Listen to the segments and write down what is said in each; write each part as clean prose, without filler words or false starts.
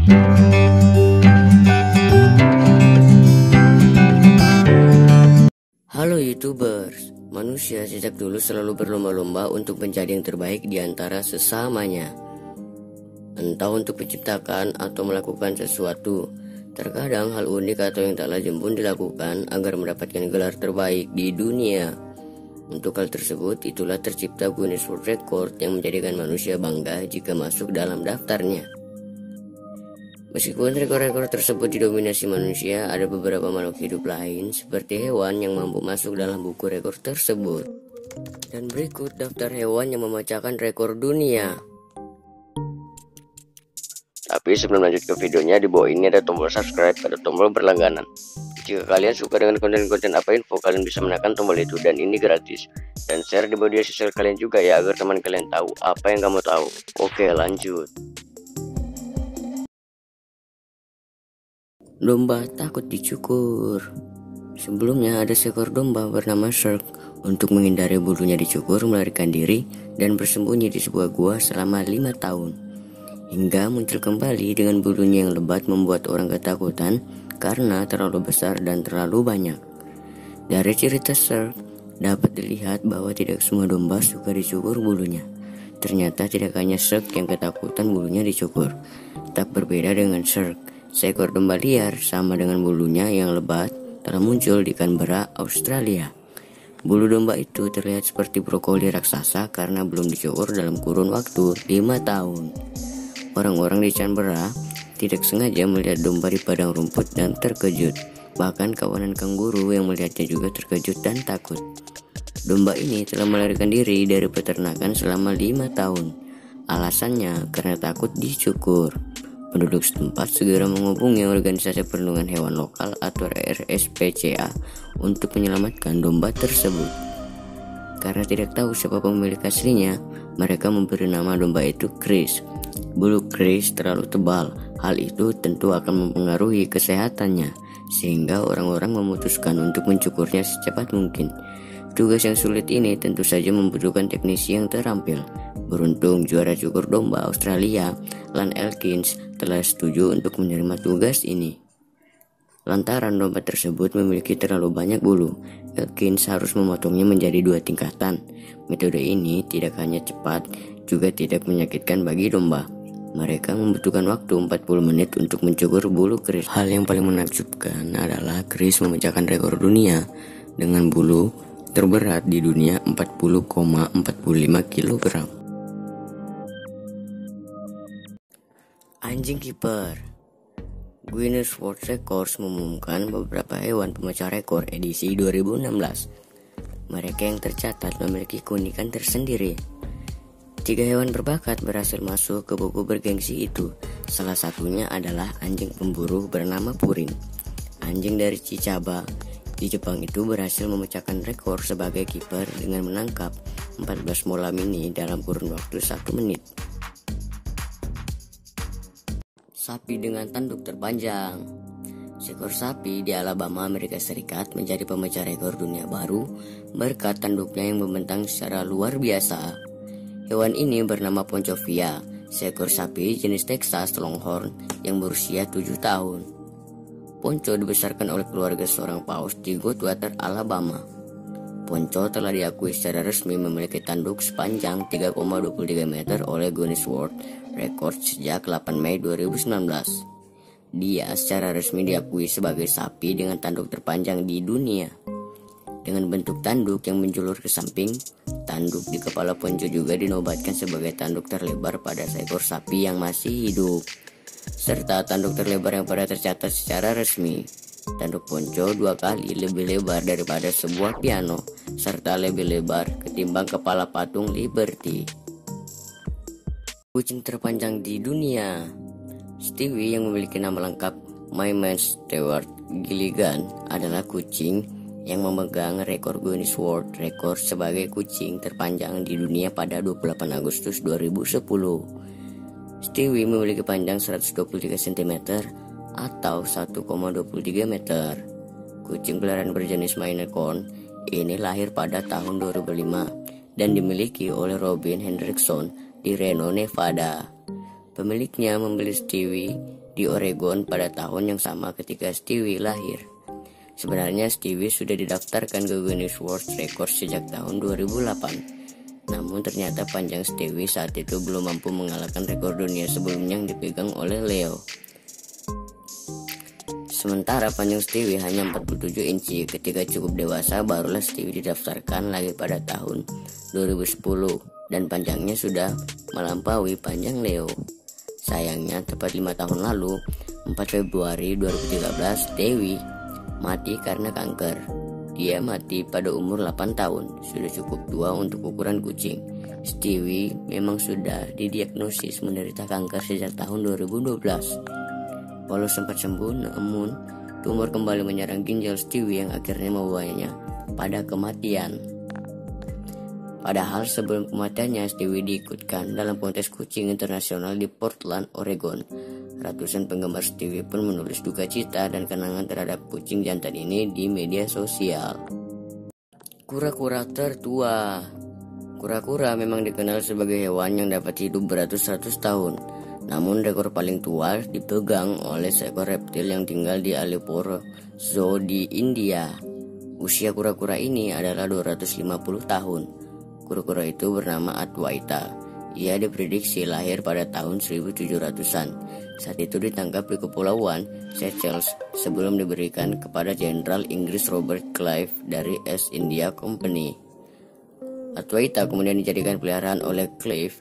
Halo YouTubers, manusia sejak dulu selalu berlomba-lomba untuk menjadi yang terbaik di antara sesamanya. Entah untuk menciptakan atau melakukan sesuatu. Terkadang hal unik atau yang tak lazim pun dilakukan agar mendapatkan gelar terbaik di dunia. Untuk hal tersebut, itulah tercipta Guinness World Record yang menjadikan manusia bangga jika masuk dalam daftarnya. Meskipun rekor-rekor tersebut didominasi manusia, ada beberapa makhluk hidup lain seperti hewan yang mampu masuk dalam buku rekor tersebut. Dan berikut daftar hewan yang memecahkan rekor dunia. Tapi sebelum lanjut ke videonya, di bawah ini ada tombol subscribe, ada tombol berlangganan. Jika kalian suka dengan konten-konten apa info, kalian bisa menekan tombol itu dan ini gratis. Dan share di media sosial kalian juga ya, agar teman kalian tahu apa yang kamu tahu. Oke, lanjut. Domba takut dicukur. Sebelumnya ada seekor domba bernama Shark. Untuk menghindari bulunya dicukur, melarikan diri dan bersembunyi di sebuah gua selama 5 tahun. Hingga muncul kembali dengan bulunya yang lebat membuat orang ketakutan karena terlalu besar dan terlalu banyak. Dari cerita Shark dapat dilihat bahwa tidak semua domba suka dicukur bulunya. Ternyata tidak hanya Shark yang ketakutan bulunya dicukur. Tak berbeda dengan Shark, seekor domba liar sama dengan bulunya yang lebat telah muncul di Canberra, Australia. Bulu domba itu terlihat seperti brokoli raksasa karena belum dicukur dalam kurun waktu 5 tahun. Orang-orang di Canberra tidak sengaja melihat domba di padang rumput dan terkejut. Bahkan kawanan kanguru yang melihatnya juga terkejut dan takut. Domba ini telah melarikan diri dari peternakan selama 5 tahun. Alasannya karena takut dicukur. Penduduk setempat segera menghubungi organisasi perlindungan hewan lokal atau RSPCA untuk menyelamatkan domba tersebut. Karena tidak tahu siapa pemilik aslinya, mereka memberi nama domba itu Chris. Bulu Chris terlalu tebal, hal itu tentu akan mempengaruhi kesehatannya, sehingga orang-orang memutuskan untuk mencukurnya secepat mungkin. Tugas yang sulit ini tentu saja membutuhkan teknisi yang terampil. Beruntung juara cukur domba Australia, Lan Elkins, telah setuju untuk menerima tugas ini. Lantaran domba tersebut memiliki terlalu banyak bulu, Elkins harus memotongnya menjadi 2 tingkatan. Metode ini tidak hanya cepat, juga tidak menyakitkan bagi domba. Mereka membutuhkan waktu 40 menit untuk mencukur bulu Chris. Hal yang paling menakjubkan adalah Chris memecahkan rekor dunia dengan bulu terberat di dunia 40,45 kg. Anjing kiper. Guinness World Records mengumumkan beberapa hewan pemecah rekor edisi 2016. Mereka yang tercatat memiliki keunikan tersendiri. 3 hewan berbakat berhasil masuk ke buku bergengsi itu. Salah satunya adalah anjing pemburu bernama Purin. Anjing dari Chichaba di Jepang itu berhasil memecahkan rekor sebagai kiper dengan menangkap 14 mola mini dalam kurun waktu 1 menit. Sapi dengan tanduk terpanjang. Seekor sapi di Alabama, Amerika Serikat menjadi pemecah rekor dunia baru berkat tanduknya yang membentang secara luar biasa. Hewan ini bernama Ponchovia, seekor sapi jenis Texas Longhorn yang berusia 7 tahun. Ponco dibesarkan oleh keluarga seorang paus di Goodwater, Alabama. Ponco telah diakui secara resmi memiliki tanduk sepanjang 3,23 meter oleh Guinness World Record sejak 8 Mei 2019. Dia secara resmi diakui sebagai sapi dengan tanduk terpanjang di dunia. Dengan bentuk tanduk yang menjulur ke samping, tanduk di kepala Ponco juga dinobatkan sebagai tanduk terlebar pada seekor sapi yang masih hidup, serta tanduk terlebar yang pada tercatat secara resmi. Tanduk Ponco 2 kali lebih lebar daripada sebuah piano, serta lebih lebar ketimbang kepala patung Liberty. Kucing terpanjang di dunia. Stewie yang memiliki nama lengkap Maymane Stewart Gilligan adalah kucing yang memegang rekor Guinness World Record sebagai kucing terpanjang di dunia pada 28 Agustus 2010. Stewie memiliki panjang 123 cm atau 1,23 meter. Kucing peliharaan berjenis Maine Coon ini lahir pada tahun 2005 dan dimiliki oleh Robin Hendrickson di Reno, Nevada. Pemiliknya membeli Stewie di Oregon pada tahun yang sama ketika Stewie lahir. Sebenarnya Stewie sudah didaftarkan ke Guinness World Records sejak tahun 2008. Namun ternyata panjang Stewie saat itu belum mampu mengalahkan rekor dunia sebelumnya yang dipegang oleh Leo. Sementara panjang Stewie hanya 47 inci. Ketika cukup dewasa barulah Stewie didaftarkan lagi pada tahun 2010 dan panjangnya sudah melampaui panjang Leo. Sayangnya tepat 5 tahun lalu, 4 Februari 2013, Stewie mati karena kanker. Dia mati pada umur 8 tahun, sudah cukup tua untuk ukuran kucing. Stewie memang sudah didiagnosis menderita kanker sejak tahun 2012. Walau sempat sembuh, namun tumor kembali menyerang ginjal Stewie yang akhirnya membawanya pada kematian. Padahal sebelum kematiannya, Stewie diikutkan dalam kontes kucing internasional di Portland, Oregon. Ratusan penggemar Stewie pun menulis duka cita dan kenangan terhadap kucing jantan ini di media sosial. Kura-kura tertua. Kura-kura memang dikenal sebagai hewan yang dapat hidup beratus-ratus tahun. Namun rekor paling tua dipegang oleh seekor reptil yang tinggal di Alipore Zoo di India. Usia kura-kura ini adalah 250 tahun. Kura-kura itu bernama Adwaita. Ia diprediksi lahir pada tahun 1700-an. Saat itu ditangkap di Kepulauan Seychelles sebelum diberikan kepada Jenderal Inggris Robert Clive dari East India Company. Adwaita kemudian dijadikan peliharaan oleh Clive.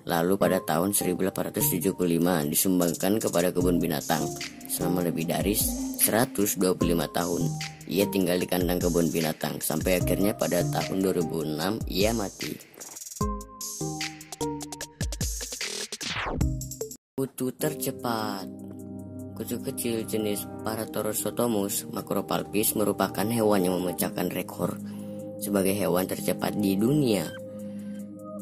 Lalu pada tahun 1875 disumbangkan kepada kebun binatang. Selama lebih dari 125 tahun ia tinggal di kandang kebun binatang sampai akhirnya pada tahun 2006 ia mati. Kutu tercepat. Kutu kecil jenis Paratorosotomus macropalpis merupakan hewan yang memecahkan rekor sebagai hewan tercepat di dunia.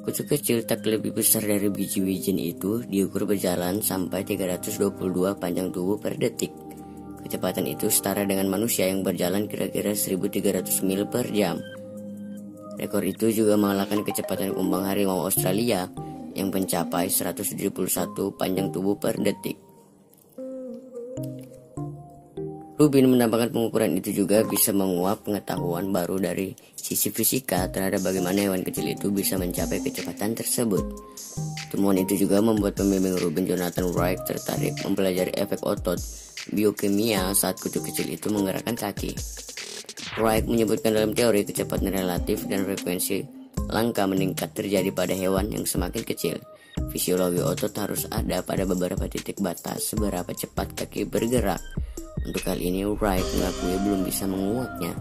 Kutu kecil tak lebih besar dari biji wijen itu diukur berjalan sampai 322 panjang tubuh per detik. Kecepatan itu setara dengan manusia yang berjalan kira-kira 1300 mil per jam. Rekor itu juga mengalahkan kecepatan kumbang harimau Australia yang mencapai 171 panjang tubuh per detik. Rubin menambahkan pengukuran itu juga bisa menguap pengetahuan baru dari sisi fisika terhadap bagaimana hewan kecil itu bisa mencapai kecepatan tersebut. Temuan itu juga membuat pembimbing Rubin Jonathan Wright tertarik mempelajari efek otot biokimia saat kutu kecil itu menggerakkan kaki. Wright menyebutkan dalam teori kecepatan relatif dan frekuensi langka meningkat terjadi pada hewan yang semakin kecil. Fisiologi otot harus ada pada beberapa titik batas seberapa cepat kaki bergerak. Untuk hal ini, Wright mengakui belum bisa menguaknya.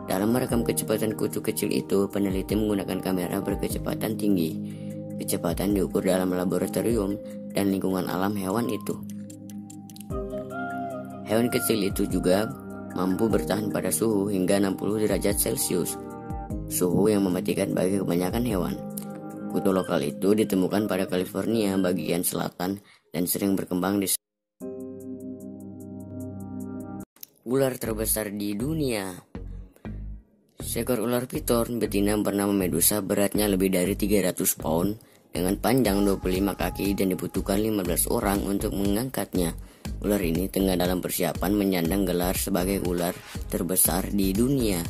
Dalam merekam kecepatan kutu kecil itu, peneliti menggunakan kamera berkecepatan tinggi. Kecepatan diukur dalam laboratorium dan lingkungan alam hewan itu. Hewan kecil itu juga mampu bertahan pada suhu hingga 60 derajat Celcius, suhu yang mematikan bagi kebanyakan hewan. Kutu lokal itu ditemukan pada California bagian selatan dan sering berkembang di ular terbesar di dunia. Seekor ular piton betina bernama Medusa beratnya lebih dari 300 pound dengan panjang 25 kaki dan dibutuhkan 15 orang untuk mengangkatnya. Ular ini tengah dalam persiapan menyandang gelar sebagai ular terbesar di dunia.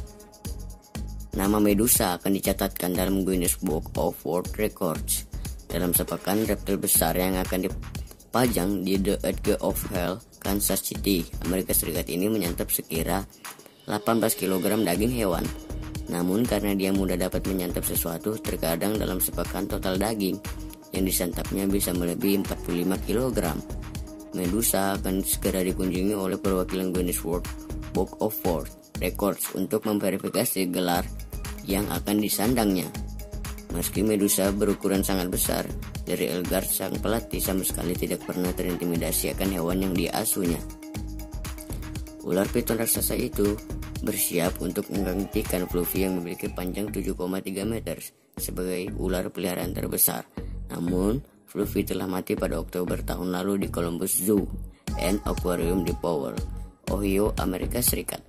Nama Medusa akan dicatatkan dalam Guinness Book of World Records dalam sepekan reptil besar yang akan dipajang di The Edge of Hell, Kansas City, Amerika Serikat ini menyantap sekira 18 kg daging hewan. Namun karena dia mudah dapat menyantap sesuatu, terkadang dalam sepekan total daging yang disantapnya bisa melebihi 45 kg. Medusa akan segera dikunjungi oleh perwakilan Guinness World Book of World Records untuk memverifikasi gelar yang akan disandangnya. Meski Medusa berukuran sangat besar, dari Elgar sang pelatih sama sekali tidak pernah terintimidasi akan hewan yang diasuhnya. Ular piton raksasa itu bersiap untuk menggantikan Fluffy yang memiliki panjang 7,3 meter sebagai ular peliharaan terbesar. Namun, Fluffy telah mati pada Oktober tahun lalu di Columbus Zoo and Aquarium di Powell, Ohio, Amerika Serikat.